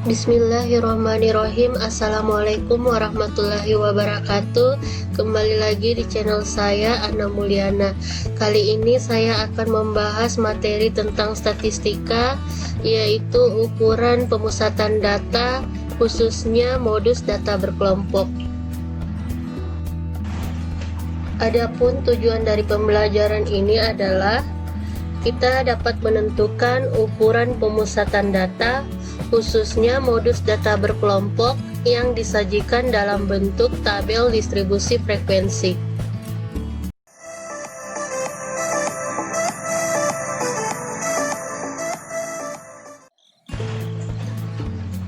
Bismillahirrahmanirrahim. Assalamualaikum warahmatullahi wabarakatuh. Kembali lagi di channel saya, Ana Mulyana. Kali ini saya akan membahas materi tentang statistika, yaitu ukuran pemusatan data, khususnya modus data berkelompok. Adapun tujuan dari pembelajaran ini adalah kita dapat menentukan ukuran pemusatan data, khususnya modus data berkelompok yang disajikan dalam bentuk tabel distribusi frekuensi.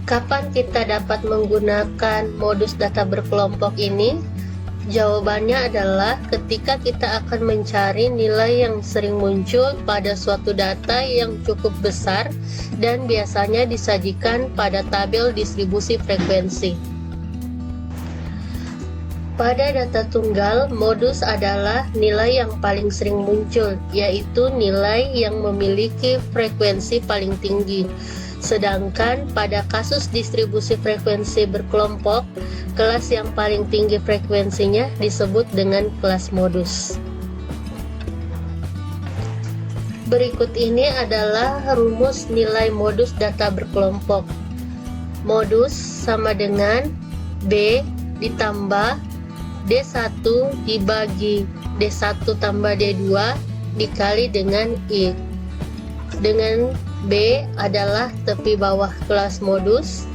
Kapan kita dapat menggunakan modus data berkelompok ini? Jawabannya adalah ketika kita akan mencari nilai yang sering muncul pada suatu data yang cukup besar dan biasanya disajikan pada tabel distribusi frekuensi. Pada data tunggal, modus adalah nilai yang paling sering muncul, yaitu nilai yang memiliki frekuensi paling tinggi. Sedangkan pada kasus distribusi frekuensi berkelompok, kelas yang paling tinggi frekuensinya disebut dengan kelas modus. Berikut ini adalah rumus nilai modus data berkelompok. Modus sama dengan B ditambah D1 dibagi D1 tambah D2 dikali dengan I. Dengan B adalah tepi bawah kelas modus,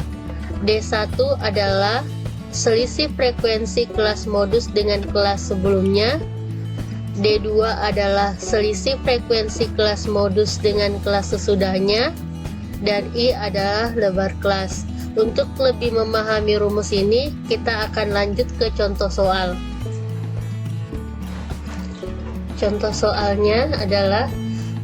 D1 adalah selisih frekuensi kelas modus dengan kelas sebelumnya, D2 adalah selisih frekuensi kelas modus dengan kelas sesudahnya, dan I adalah lebar kelas. Untuk lebih memahami rumus ini, kita akan lanjut ke contoh soal. Contoh soalnya adalah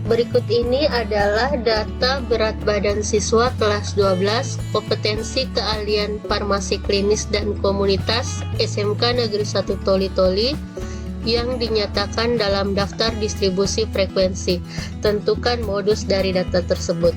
berikut ini adalah data berat badan siswa kelas 12 kompetensi keahlian farmasi klinis dan komunitas SMK Negeri 1 Toli-Toli yang dinyatakan dalam daftar distribusi frekuensi. Tentukan modus dari data tersebut.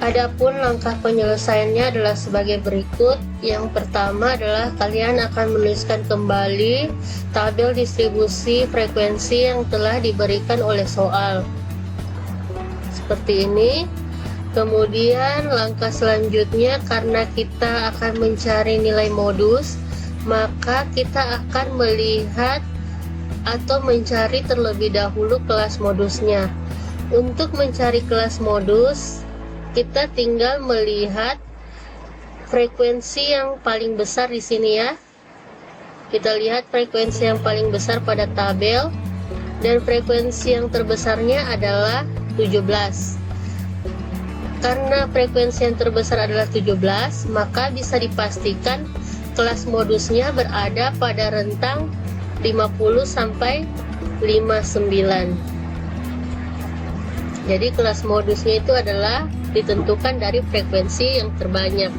Adapun langkah penyelesaiannya adalah sebagai berikut. Yang pertama adalah kalian akan menuliskan kembali tabel distribusi frekuensi yang telah diberikan oleh soal. Seperti ini. Kemudian langkah selanjutnya, karena kita akan mencari nilai modus, maka kita akan melihat atau mencari terlebih dahulu kelas modusnya. Untuk mencari kelas modus, kita tinggal melihat frekuensi yang paling besar di sini ya. Kita lihat frekuensi yang paling besar pada tabel, dan frekuensi yang terbesarnya adalah 17. Karena frekuensi yang terbesar adalah 17, maka bisa dipastikan kelas modusnya berada pada rentang 50 sampai 59. Jadi kelas modusnya itu adalah ditentukan dari frekuensi yang terbanyak.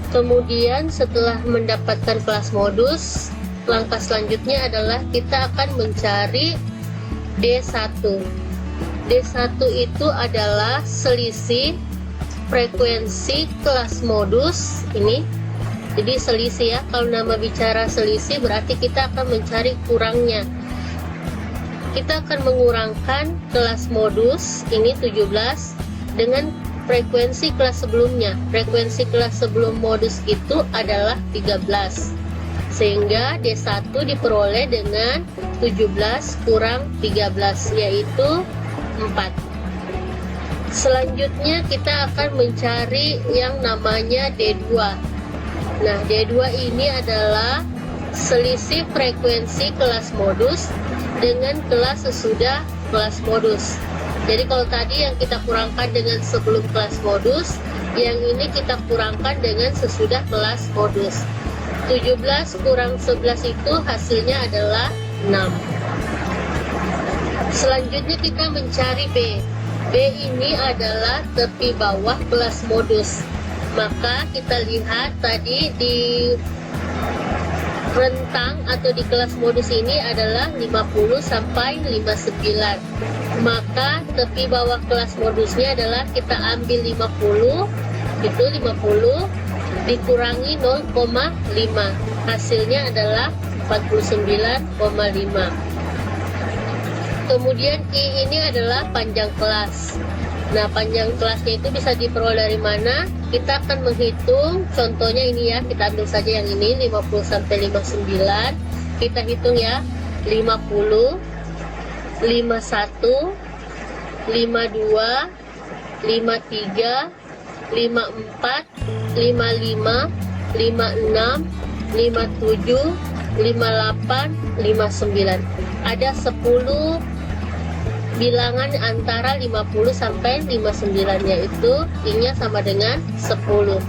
Kemudian setelah mendapatkan kelas modus, langkah selanjutnya adalah kita akan mencari D1. D1 itu adalah selisih frekuensi kelas modus ini. Jadi selisih ya, kalau nama bicara selisih berarti kita akan mencari kurangnya. Kita akan mengurangkan kelas modus ini 17 dengan frekuensi kelas sebelumnya. Frekuensi kelas sebelum modus itu adalah 13. Sehingga D1 diperoleh dengan 17 kurang 13, yaitu 4. Selanjutnya kita akan mencari yang namanya D2. Nah, D2 ini adalah selisih frekuensi kelas modus dengan kelas sesudah kelas modus. Jadi kalau tadi yang kita kurangkan dengan sebelum kelas modus, yang ini kita kurangkan dengan sesudah kelas modus. 17 kurang 11 itu hasilnya adalah 6. Selanjutnya kita mencari B. B ini adalah tepi bawah kelas modus. Maka kita lihat tadi di rentang atau di kelas modus ini adalah 50 sampai 59. Maka tepi bawah kelas modusnya adalah kita ambil 50, itu 50 dikurangi 0,5. Hasilnya adalah 49,5. Kemudian I ini adalah panjang kelas. Nah, panjang kelasnya itu bisa diperoleh dari mana? Kita akan menghitung, contohnya ini ya, kita ambil saja yang ini 50 sampai 59. Kita hitung ya, 50, 51, 52, 53, 54, 55, 56, 57, 58, 59. Ada 10 bilangan antara 50 sampai 59, yaitu I-nya sama dengan 10.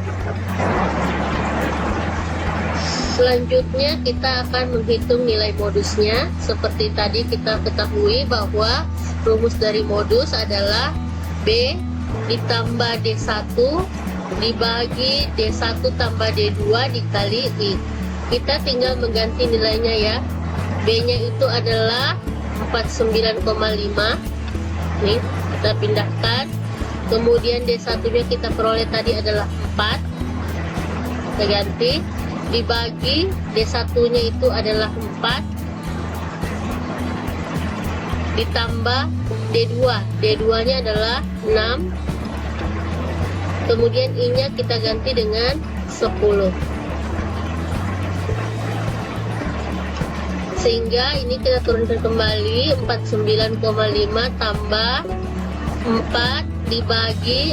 Selanjutnya kita akan menghitung nilai modusnya. Seperti tadi kita ketahui bahwa rumus dari modus adalah B ditambah D1 dibagi D1 tambah D2 dikali I. Kita tinggal mengganti nilainya ya. B-nya itu adalah 49,5. Nih, kita pindahkan. Kemudian D1-nya kita peroleh tadi adalah 4. Kita ganti. Dibagi D1-nya itu adalah 4. Ditambah D2. D2-nya adalah 6. Kemudian I-nya kita ganti dengan 10. Sehingga ini kita turunkan kembali, 49,5 tambah 4 dibagi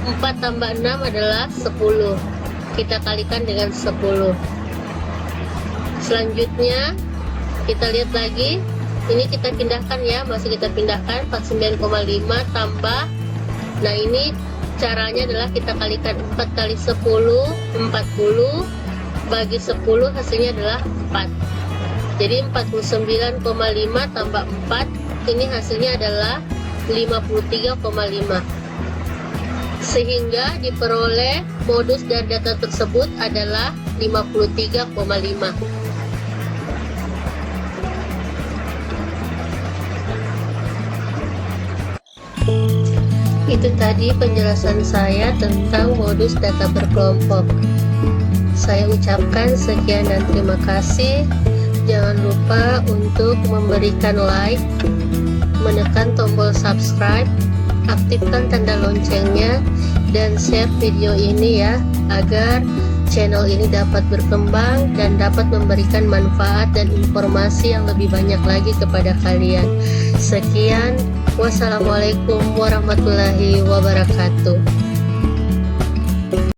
4 tambah 6 adalah 10. Kita kalikan dengan 10. Selanjutnya kita lihat lagi, ini kita pindahkan ya, masih kita pindahkan 49,5 tambah, nah ini caranya adalah kita kalikan 4 kali 10, 40 bagi 10 hasilnya adalah 4. Jadi 49,5 tambah 4, ini hasilnya adalah 53,5. Sehingga diperoleh modus dari data tersebut adalah 53,5. Itu tadi penjelasan saya tentang modus data berkelompok. Saya ucapkan sekian dan terima kasih. Jangan lupa untuk memberikan like, menekan tombol subscribe, aktifkan tanda loncengnya, dan share video ini ya, agar channel ini dapat berkembang dan dapat memberikan manfaat dan informasi yang lebih banyak lagi kepada kalian. Sekian, wassalamualaikum warahmatullahi wabarakatuh.